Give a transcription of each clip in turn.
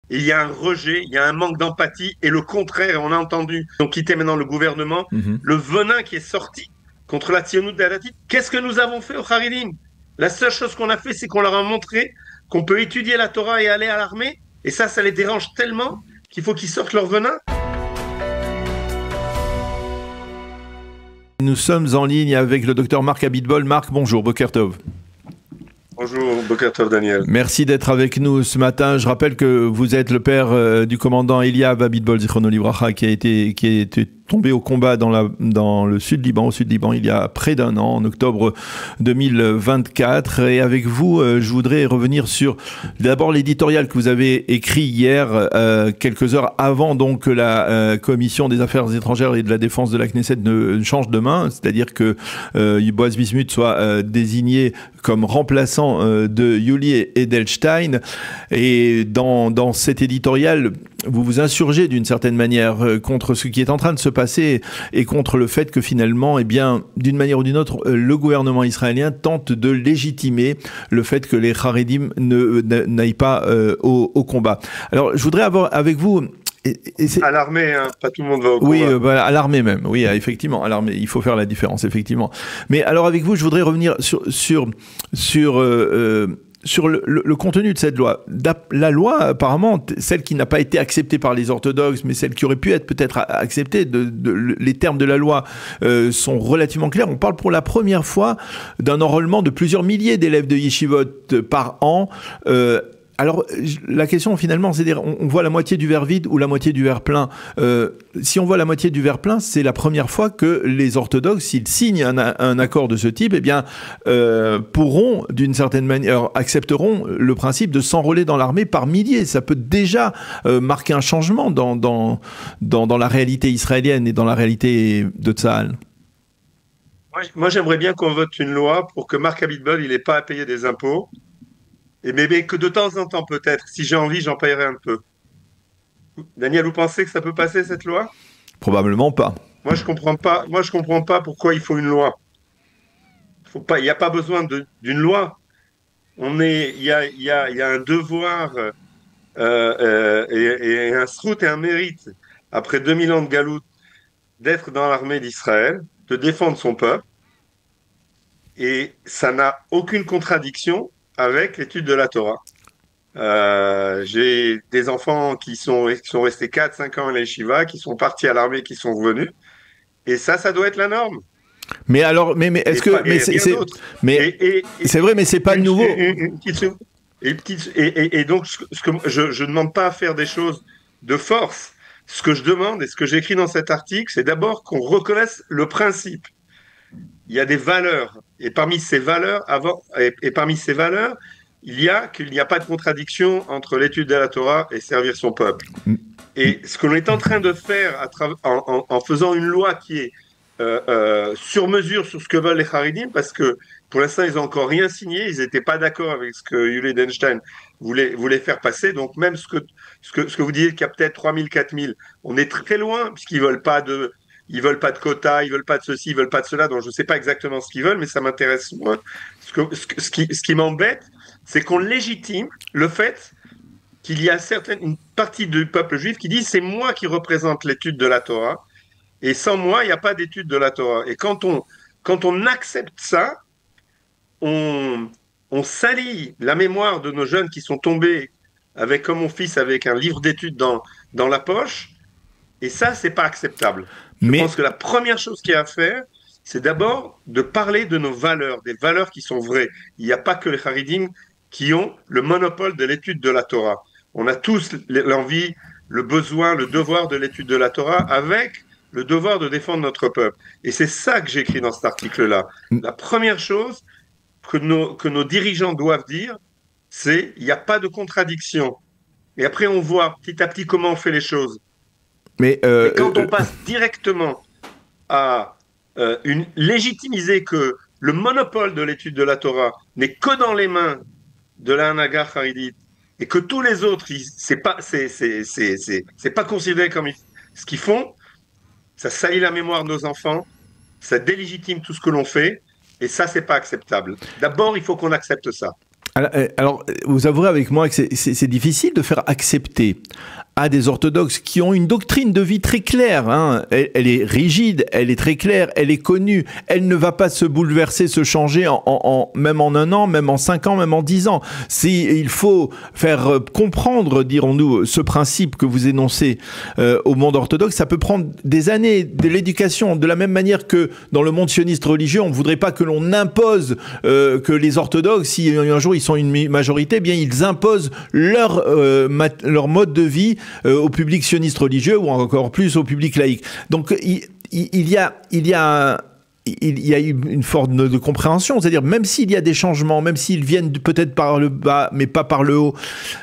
et il y a un rejet, il y a un manque d'empathie, et le contraire, et on a entendu, donc quitter maintenant le gouvernement, Mhm. le venin qui est sorti contre la Tzionout Dadatit. Qu'est-ce que nous avons fait aux Haridim? La seule chose qu'on a fait, c'est qu'on leur a montré qu'on peut étudier la Torah et aller à l'armée, et ça les dérange tellement qu'il faut qu'ils sortent leur venin. Nous sommes en ligne avec le docteur Marc Abitbol. Marc, bonjour, Boker Tov. Bonjour, Boker Tov Daniel. Merci d'être avec nous ce matin. Je rappelle que vous êtes le père du commandant Eliav Abitbol Zichrono Livracha qui a été tombé au combat dans le sud Liban, au sud Liban, il y a près d'un an, en octobre 2024. Et avec vous, je voudrais revenir sur d'abord l'éditorial que vous avez écrit hier, quelques heures avant donc que la commission des affaires étrangères et de la défense de la Knesset ne change de main, c'est-à-dire que Boaz Bismuth soit désigné comme remplaçant de Yuli Edelstein. Et dans cet éditorial, vous vous insurgez d'une certaine manière contre ce qui est en train de se passer et contre le fait que finalement, eh bien, d'une manière ou d'une autre, le gouvernement israélien tente de légitimer le fait que les Haredim n'aillent pas au combat. Alors, je voudrais avoir avec vous... À l'armée, hein, pas tout le monde va au oui, combat. à l'armée même. Oui, effectivement, à l'armée. Il faut faire la différence, effectivement. Mais alors, avec vous, je voudrais revenir sur le contenu de cette loi. La loi, apparemment, celle qui n'a pas été acceptée par les orthodoxes, mais celle qui aurait pu être peut-être acceptée, les termes de la loi sont relativement clairs. On parle pour la première fois d'un enrôlement de plusieurs milliers d'élèves de yeshivot par an. Alors, la question finalement, c'est dire, on voit la moitié du verre vide ou la moitié du verre plein. Si on voit la moitié du verre plein, c'est la première fois que les orthodoxes, s'ils signent un accord de ce type, eh bien, pourront, d'une certaine manière, accepteront le principe de s'enrôler dans l'armée par milliers. Ça peut déjà marquer un changement dans la réalité israélienne et dans la réalité de Tsahal. Moi, j'aimerais bien qu'on vote une loi pour que Marc Abitbol, il n'ait pas à payer des impôts. Mais que de temps en temps, peut-être, si j'ai envie, j'en paierai un peu. Daniel, vous pensez que ça peut passer, cette loi? Probablement pas. Moi, je comprends pas pourquoi il faut une loi. Faut pas, il n'y a pas besoin d'une loi. Il y a un devoir et un srout et un mérite, après 2000 ans de galoute, d'être dans l'armée d'Israël, de défendre son peuple. Et ça n'a aucune contradiction avec l'étude de la Torah. J'ai des enfants qui sont restés 4 5 ans à l'Eshiva, qui sont partis à l'armée, qui sont revenus. Et ça doit être la norme. Mais alors, mais est-ce que, Et rien d'autre. mais Et, c'est vrai, mais c'est pas nouveau. une petite seconde. Et donc, je ne demande pas à faire des choses de force. Ce que je demande et ce que j'écris dans cet article, c'est d'abord qu'on reconnaisse le principe. Il y a des valeurs. Et parmi ces valeurs, parmi ces valeurs, il y a qu'il n'y a pas de contradiction entre l'étude de la Torah et servir son peuple. Et ce que l'on est en train de faire en faisant une loi qui est sur mesure sur ce que veulent les Haridim, parce que pour l'instant, ils n'ont encore rien signé, ils n'étaient pas d'accord avec ce que Yuli Edelstein voulait faire passer. Donc même ce que vous dites qu'il y a peut-être 3000, 4000, on est très loin, puisqu'ils ils veulent pas de quotas, ils veulent pas de ceci, ils veulent pas de cela, donc je ne sais pas exactement ce qu'ils veulent, mais ça m'intéresse moins. Ce qui m'embête, c'est qu'on légitime le fait qu'il y a une partie du peuple juif qui dit c'est moi qui représente l'étude de la Torah, et sans moi, il n'y a pas d'étude de la Torah. Et quand on accepte ça, on, on salit la mémoire de nos jeunes qui sont tombés avec, comme mon fils, avec un livre d'études dans la poche. Et ça, c'est pas acceptable. Je pense Mais que la première chose qu'il y a à faire, c'est d'abord de parler de nos valeurs, des valeurs qui sont vraies. Il n'y a pas que les Haridim qui ont le monopole de l'étude de la Torah. On a tous l'envie, le besoin, le devoir de l'étude de la Torah avec le devoir de défendre notre peuple. Et c'est ça que j'écris dans cet article-là. La première chose que nos dirigeants doivent dire, c'est il n'y a pas de contradiction. Et après, on voit petit à petit comment on fait les choses. mais Mais quand on passe directement à légitimiser que le monopole de l'étude de la Torah n'est que dans les mains de la Hanaga Haridite et que tous les autres, c'est pas considéré comme ce qu'ils font, ça salit la mémoire de nos enfants, ça délégitime tout ce que l'on fait, et ça, c'est pas acceptable. D'abord, il faut qu'on accepte ça. Alors, vous avouerez avec moi que c'est difficile de faire accepter à des orthodoxes qui ont une doctrine de vie très claire. Hein. Elle est rigide, elle est très claire, elle est connue. Elle ne va pas se bouleverser, se changer même en 1 an, même en 5 ans, même en 10 ans. Il faut faire comprendre, dirons-nous, ce principe que vous énoncez au monde orthodoxe. Ça peut prendre des années de l'éducation, de la même manière que dans le monde sioniste religieux, on ne voudrait pas que l'on impose que les orthodoxes, si un jour ils sont une majorité, eh bien ils imposent leur mode de vie au public sioniste religieux ou encore plus au public laïque. Donc il y a une forme de compréhension, c'est-à-dire même s'il y a des changements, même s'ils viennent peut-être par le bas, mais pas par le haut,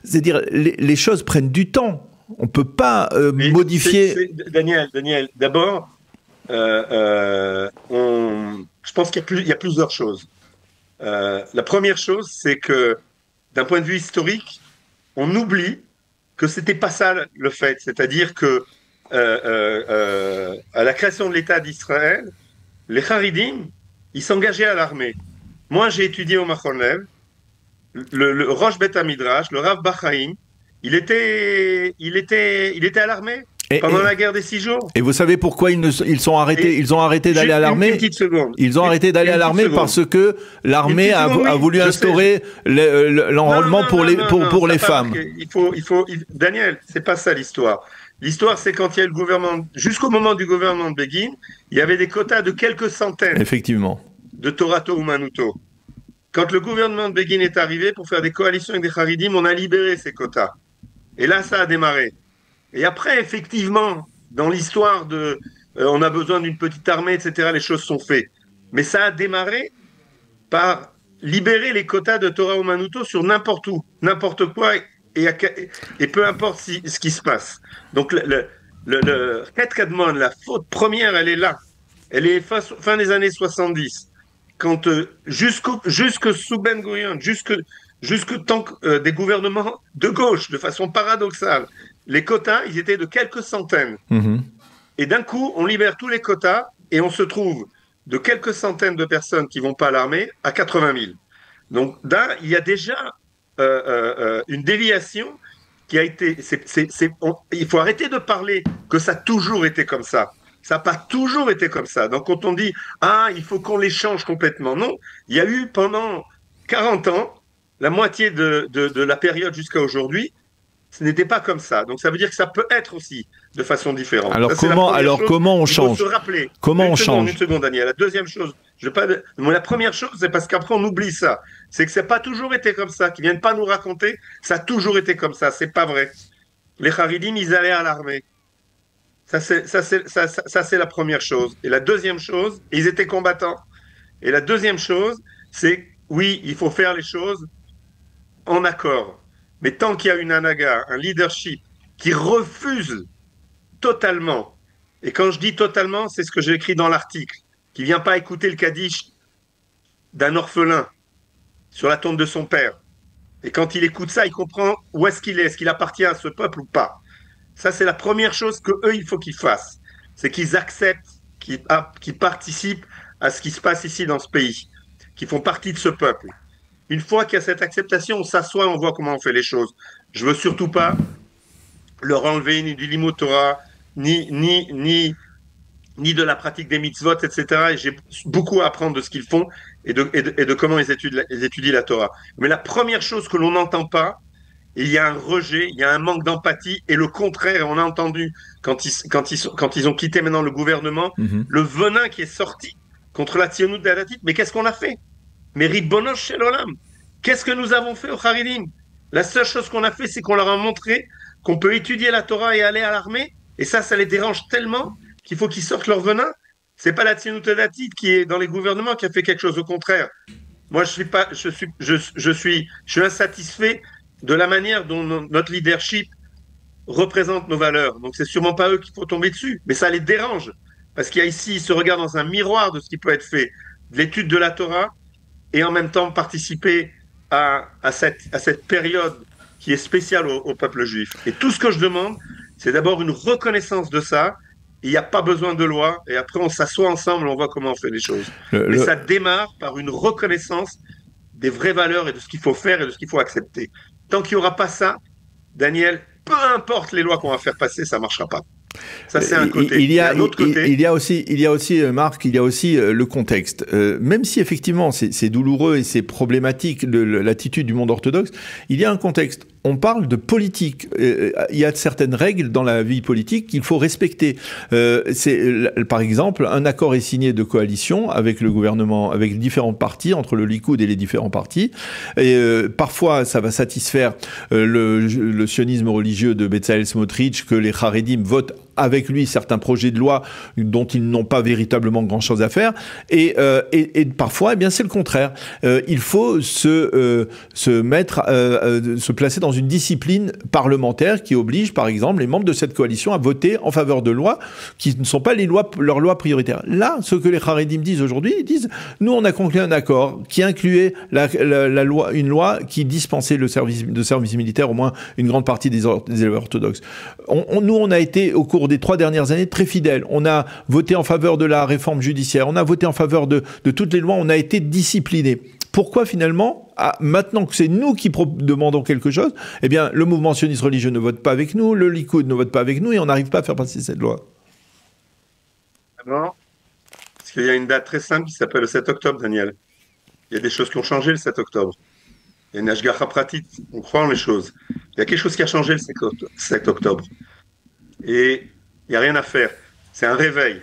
c'est-à-dire les choses prennent du temps. On ne peut pas modifier... Daniel, d'abord, je pense qu'il y a plusieurs choses. La première chose, c'est que d'un point de vue historique, on oublie que c'était pas ça le fait, c'est-à-dire que à la création de l'État d'Israël, les Haridim, ils s'engageaient à l'armée. Moi, j'ai étudié au Machon Lev, le Rosh Bet HaMidrash, le Rav Bachaim, il était à l'armée pendant la guerre des 6 jours. Et vous savez pourquoi ils ont arrêté d'aller à l'armée? Une petite seconde. Ils ont arrêté d'aller à l'armée parce que l'armée a voulu instaurer l'enrôlement pour les femmes. Daniel, c'est pas ça l'histoire. L'histoire, c'est quand il y a le gouvernement, jusqu'au moment du gouvernement de Begin, il y avait des quotas de quelques centaines. Effectivement. De Torato ou Manuto. Quand le gouvernement de Begin est arrivé pour faire des coalitions avec des Haridim, on a libéré ces quotas. Et là, ça a démarré. Et après, effectivement, dans l'histoire on a besoin d'une petite armée, etc., les choses sont faites. Mais ça a démarré par libérer les quotas de Torah ou Manuto sur n'importe où, n'importe quoi, et peu importe ce qui se passe. Donc, le Chet Kadmon, la faute première, elle est là. Elle est fin des années 70. Quand jusque sous Ben Gurion, jusque tant des gouvernements de gauche, de façon paradoxale, les quotas, ils étaient de quelques centaines. Mm-hmm. Et d'un coup, on libère tous les quotas et on se trouve de quelques centaines de personnes qui vont pas à l'armée à 80 000. Donc là, il y a déjà une déviation qui a été... il faut arrêter de parler que ça a toujours été comme ça. Ça n'a pas toujours été comme ça. Donc quand on dit « Ah, il faut qu'on les change complètement », non. Il y a eu pendant 40 ans, la moitié de la période jusqu'à aujourd'hui, ce n'était pas comme ça. Donc ça veut dire que ça peut être aussi de façon différente. Alors ça, comment on change? Il faut se rappeler. Comment on change? Une seconde, Daniel. La deuxième chose, la première chose, c'est parce qu'après on oublie ça. C'est que ça n'a pas toujours été comme ça. Qu'ils ne viennent pas nous raconter, ça a toujours été comme ça. C'est pas vrai. Les Haridim, ils allaient à l'armée. Ça, c'est la première chose. Et la deuxième chose, ils étaient combattants. Et la deuxième chose, c'est, oui, il faut faire les choses en accord. Mais tant qu'il y a une anaga, un leadership qui refuse totalement, et quand je dis totalement, c'est ce que j'ai écrit dans l'article, qui ne vient pas écouter le Kaddish d'un orphelin sur la tombe de son père. Et quand il écoute ça, il comprend où est-ce qu'il appartient à ce peuple ou pas. Ça, c'est la première chose qu'eux, il faut qu'ils fassent. C'est qu'ils acceptent, qu'ils participent à ce qui se passe ici dans ce pays, qu'ils font partie de ce peuple. Une fois qu'il y a cette acceptation, on s'assoit, on voit comment on fait les choses. Je veux surtout pas leur enlever ni du limud Torah, ni de la pratique des mitzvot, etc. Et j'ai beaucoup à apprendre de ce qu'ils font et de comment ils étudient la Torah. Mais la première chose que l'on n'entend pas, il y a un rejet, il y a un manque d'empathie, et le contraire, on a entendu quand ils ont quitté maintenant le gouvernement, le venin qui est sorti contre la Tzionut Dadatit. Mais qu'est-ce qu'on a fait? Mais Ribono Shel Olam, qu'est-ce que nous avons fait aux Haridim? La seule chose qu'on a fait, c'est qu'on leur a montré qu'on peut étudier la Torah et aller à l'armée, et ça les dérange tellement qu'il faut qu'ils sortent leur venin. C'est pas la Tzionut Dadatit qui est dans les gouvernements qui a fait quelque chose, au contraire. Moi, je suis insatisfait de la manière dont notre leadership représente nos valeurs. Donc, c'est sûrement pas eux qu'il faut tomber dessus, mais ça les dérange. Parce qu'il y a ici, ils se regardent dans un miroir de ce qui peut être fait, de l'étude de la Torah, et en même temps participer à cette période qui est spéciale au peuple juif. Et tout ce que je demande, c'est d'abord une reconnaissance de ça. Il n'y a pas besoin de loi, et après on s'assoit ensemble, on voit comment on fait les choses. Mais ça démarre par une reconnaissance des vraies valeurs et de ce qu'il faut faire et de ce qu'il faut accepter. Tant qu'il n'y aura pas ça, Daniel, peu importe les lois qu'on va faire passer, ça ne marchera pas. Ça, c'est un côté. Et un autre côté. Il y a aussi, Marc, il y a aussi le contexte. Même si effectivement c'est douloureux et c'est problématique l'attitude du monde orthodoxe, il y a un contexte. On parle de politique. Il y a certaines règles dans la vie politique qu'il faut respecter. Par exemple, un accord est signé de coalition avec le gouvernement, avec différents partis, entre le Likoud et les différents partis. Et parfois, ça va satisfaire le sionisme religieux de Bezalel Smotrich, que les Haredim votent avec lui certains projets de loi dont ils n'ont pas véritablement grand-chose à faire. Et parfois, eh bien, c'est le contraire. Il faut se placer dans une discipline parlementaire qui oblige, par exemple, les membres de cette coalition à voter en faveur de lois qui ne sont pas leurs lois prioritaires. Là, ce que les Haredim disent aujourd'hui, ils disent, nous, on a conclu un accord qui incluait une loi qui dispensait le service militaire, au moins une grande partie des élèves orthodoxes. Nous, on a été, au cours des 3 dernières années, très fidèles. On a voté en faveur de la réforme judiciaire, on a voté en faveur de toutes les lois, on a été disciplinés. Pourquoi finalement, maintenant que c'est nous qui demandons quelque chose, eh bien le mouvement sioniste religieux ne vote pas avec nous, le Likoud ne vote pas avec nous et on n'arrive pas à faire passer cette loi? Non, parce qu'il y a une date très simple qui s'appelle le 7 octobre, Daniel. Il y a des choses qui ont changé le 7 octobre. Il y a une ashgacha pratit, on croit en les choses. Il y a quelque chose qui a changé le 7 octobre. Et il n'y a rien à faire. C'est un réveil.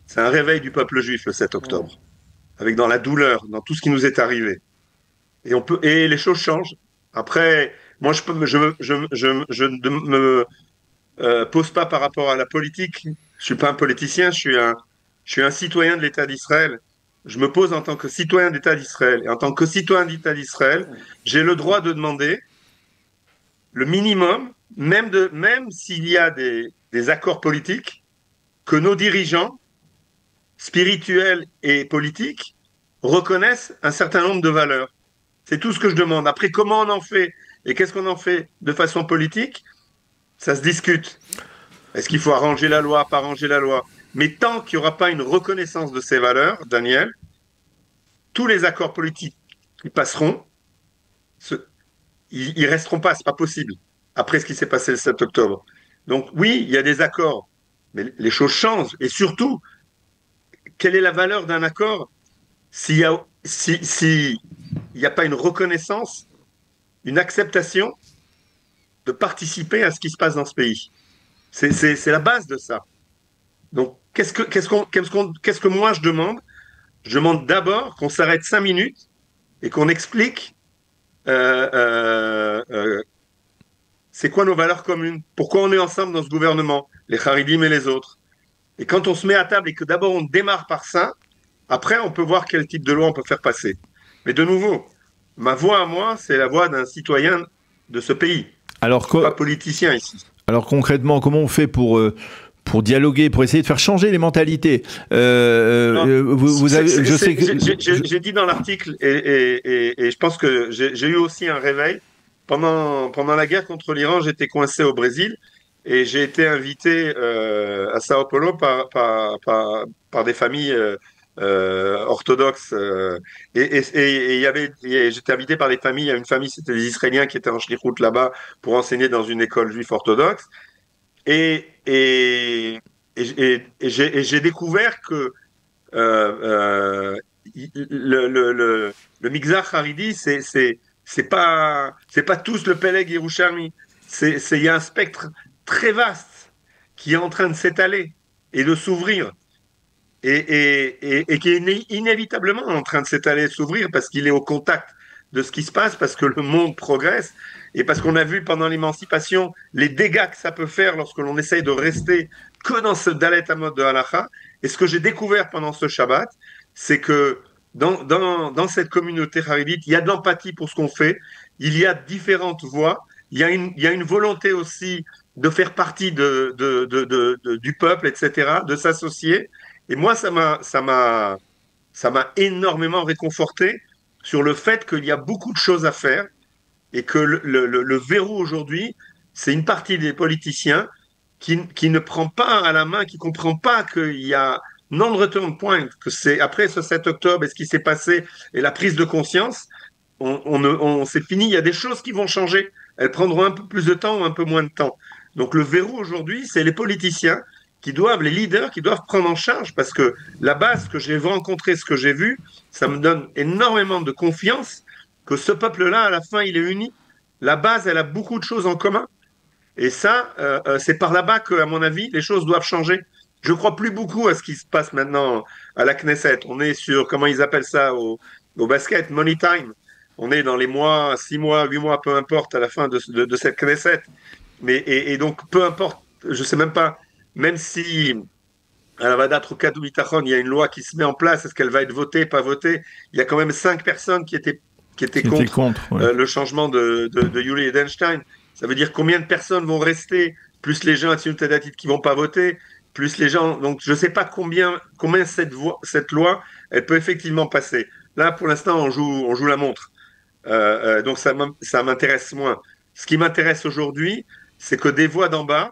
C'est un réveil du peuple juif le 7 octobre. Avec dans la douleur, dans tout ce qui nous est arrivé. Et les choses changent. Après, moi, je ne me pose pas par rapport à la politique. Je suis pas un politicien, je suis un citoyen de l'État d'Israël. Je me pose en tant que citoyen d'État d'Israël. Et en tant que citoyen d'État d'Israël, j'ai le droit de demander le minimum, même s'il y a des accords politiques, que nos dirigeants spirituels et politiques reconnaissent un certain nombre de valeurs. C'est tout ce que je demande. Après, comment on en fait et qu'est-ce qu'on en fait de façon politique, ça se discute. Est-ce qu'il faut arranger la loi, pas arranger la loi? Mais tant qu'il n'y aura pas une reconnaissance de ces valeurs, Daniel, tous les accords politiques qui passeront, ils resteront pas, c'est pas possible. Après ce qui s'est passé le 7 octobre. Donc oui, il y a des accords, mais les choses changent. Et surtout, quelle est la valeur d'un accord s'il y a pas une reconnaissance, une acceptation de participer à ce qui se passe dans ce pays? C'est la base de ça. Donc, qu'est-ce que moi je demande? Je demande d'abord qu'on s'arrête 5 minutes et qu'on explique c'est quoi nos valeurs communes, pourquoi on est ensemble dans ce gouvernement, les Haridim et les autres. Et quand on se met à table et que d'abord on démarre par ça, après on peut voir quel type de loi on peut faire passer. Mais de nouveau, ma voix à moi, c'est la voix d'un citoyen de ce pays. Alors, pas politicien ici. Alors concrètement, comment on fait pour dialoguer, pour essayer de faire changer les mentalités? J'ai dit dans l'article, et je pense que j'ai eu aussi un réveil. Pendant la guerre contre l'Iran, j'étais coincé au Brésil et j'ai été invité à Sao Paulo par des familles orthodoxes. J'étais invité par des familles. Il y a une famille, c'était des Israéliens qui étaient en shlichut là-bas pour enseigner dans une école juive orthodoxe. Et j'ai découvert que le Migzar Haridi, c'est pas tous le Peleg Yerushalmi. Il y a un spectre très vaste qui est en train de s'étaler et de s'ouvrir et qui est inévitablement en train de s'étaler et de s'ouvrir parce qu'il est au contact de ce qui se passe, parce que le monde progresse et parce qu'on a vu pendant l'émancipation les dégâts que ça peut faire lorsque l'on essaye de rester que dans ce Dalet Amot de Halacha. Et ce que j'ai découvert pendant ce Shabbat, c'est que dans cette communauté haridite, il y a de l'empathie pour ce qu'on fait, il y a différentes voix, il y a une volonté aussi de faire partie du peuple, etc., de s'associer. Et moi, ça m'a énormément réconforté sur le fait qu'il y a beaucoup de choses à faire et que le verrou aujourd'hui, c'est une partie des politiciens qui ne prend pas à la main, qui ne comprend pas qu'il y a non return point, que c'est après ce 7 octobre et ce qui s'est passé et la prise de conscience, c'est fini. Il y a des choses qui vont changer. Elles prendront un peu plus de temps ou un peu moins de temps. Donc le verrou aujourd'hui, c'est les politiciens qui doivent, les leaders qui doivent prendre en charge parce que la base que j'ai rencontrée, ce que j'ai vu, ça me donne énormément de confiance que ce peuple-là, à la fin, il est uni. La base, elle a beaucoup de choses en commun. Et ça, c'est par là-bas que, à mon avis, les choses doivent changer. Je crois plus beaucoup à ce qui se passe maintenant à la Knesset. On est sur, comment ils appellent ça au basket, money time. On est dans les mois, 6 mois, 8 mois, peu importe, à la fin de cette Knesset. Et donc, peu importe, je sais même pas, même si à la Vadat Rukat Bitachon, il y a une loi qui se met en place, est-ce qu'elle va être votée, pas votée? Il y a quand même 5 personnes qui étaient Qui était contre contre, ouais. le changement de Yuli Edelstein. Ça veut dire combien de personnes vont rester, plus les gens à Tzionut Datit qui vont pas voter, plus les gens. Donc, je sais pas combien cette loi, elle peut effectivement passer. Là, pour l'instant, on joue la montre. Donc, ça m'intéresse moins. Ce qui m'intéresse aujourd'hui, c'est que des voix d'en bas,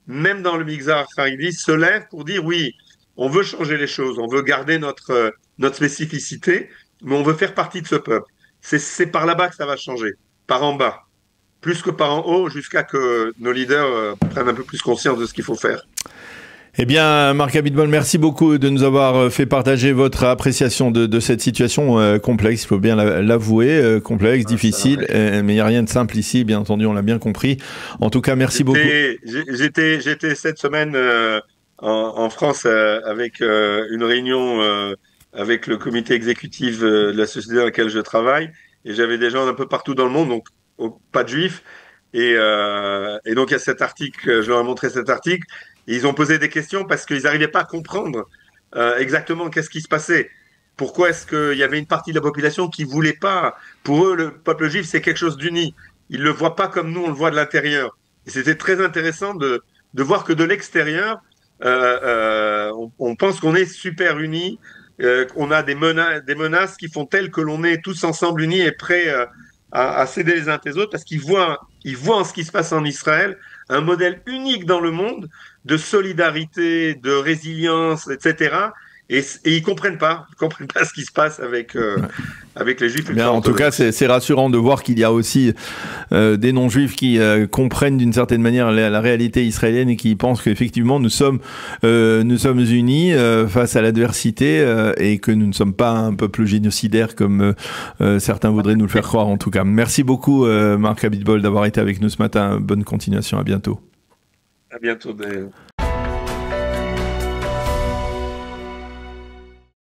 même dans le Mixar Haredi, se lèvent pour dire oui, on veut changer les choses, on veut garder notre spécificité, mais on veut faire partie de ce peuple. C'est par là-bas que ça va changer, par en bas, plus que par en haut, jusqu'à que nos leaders prennent un peu plus conscience de ce qu'il faut faire. Eh bien, Marc Abitbol, merci beaucoup de nous avoir fait partager votre appréciation de cette situation complexe, il faut bien l'avouer, complexe, difficile, mais il n'y a rien de simple ici, bien entendu, on l'a bien compris. En tout cas, merci beaucoup. J'étais cette semaine en France avec une réunion avec le comité exécutif de la société dans laquelle je travaille, et j'avais des gens un peu partout dans le monde, donc pas de juifs, et donc il y a cet article, je leur ai montré cet article, et ils ont posé des questions parce qu'ils n'arrivaient pas à comprendre exactement qu'est-ce qui se passait. Pourquoi est-ce qu'il y avait une partie de la population qui voulait pas? Pour eux, le peuple juif, c'est quelque chose d'uni. Ils le voient pas comme nous, on le voit de l'intérieur. Et c'était très intéressant de voir que de l'extérieur, on pense qu'on est super unis, qu'on a des menaces qui font telles que l'on est tous ensemble unis et prêts à céder les uns aux autres parce qu'ils voient en ce qui se passe en Israël un modèle unique dans le monde de solidarité, de résilience, etc. Et ils comprennent pas ce qui se passe avec les Juifs. Bien, en tout cas, c'est rassurant de voir qu'il y a aussi des non-juifs qui comprennent d'une certaine manière la réalité israélienne et qui pensent qu'effectivement nous sommes unis face à l'adversité et que nous ne sommes pas un peuple génocidaire comme certains voudraient nous le faire croire en tout cas. Merci beaucoup Marc Abitbol d'avoir été avec nous ce matin. Bonne continuation, à bientôt. À bientôt.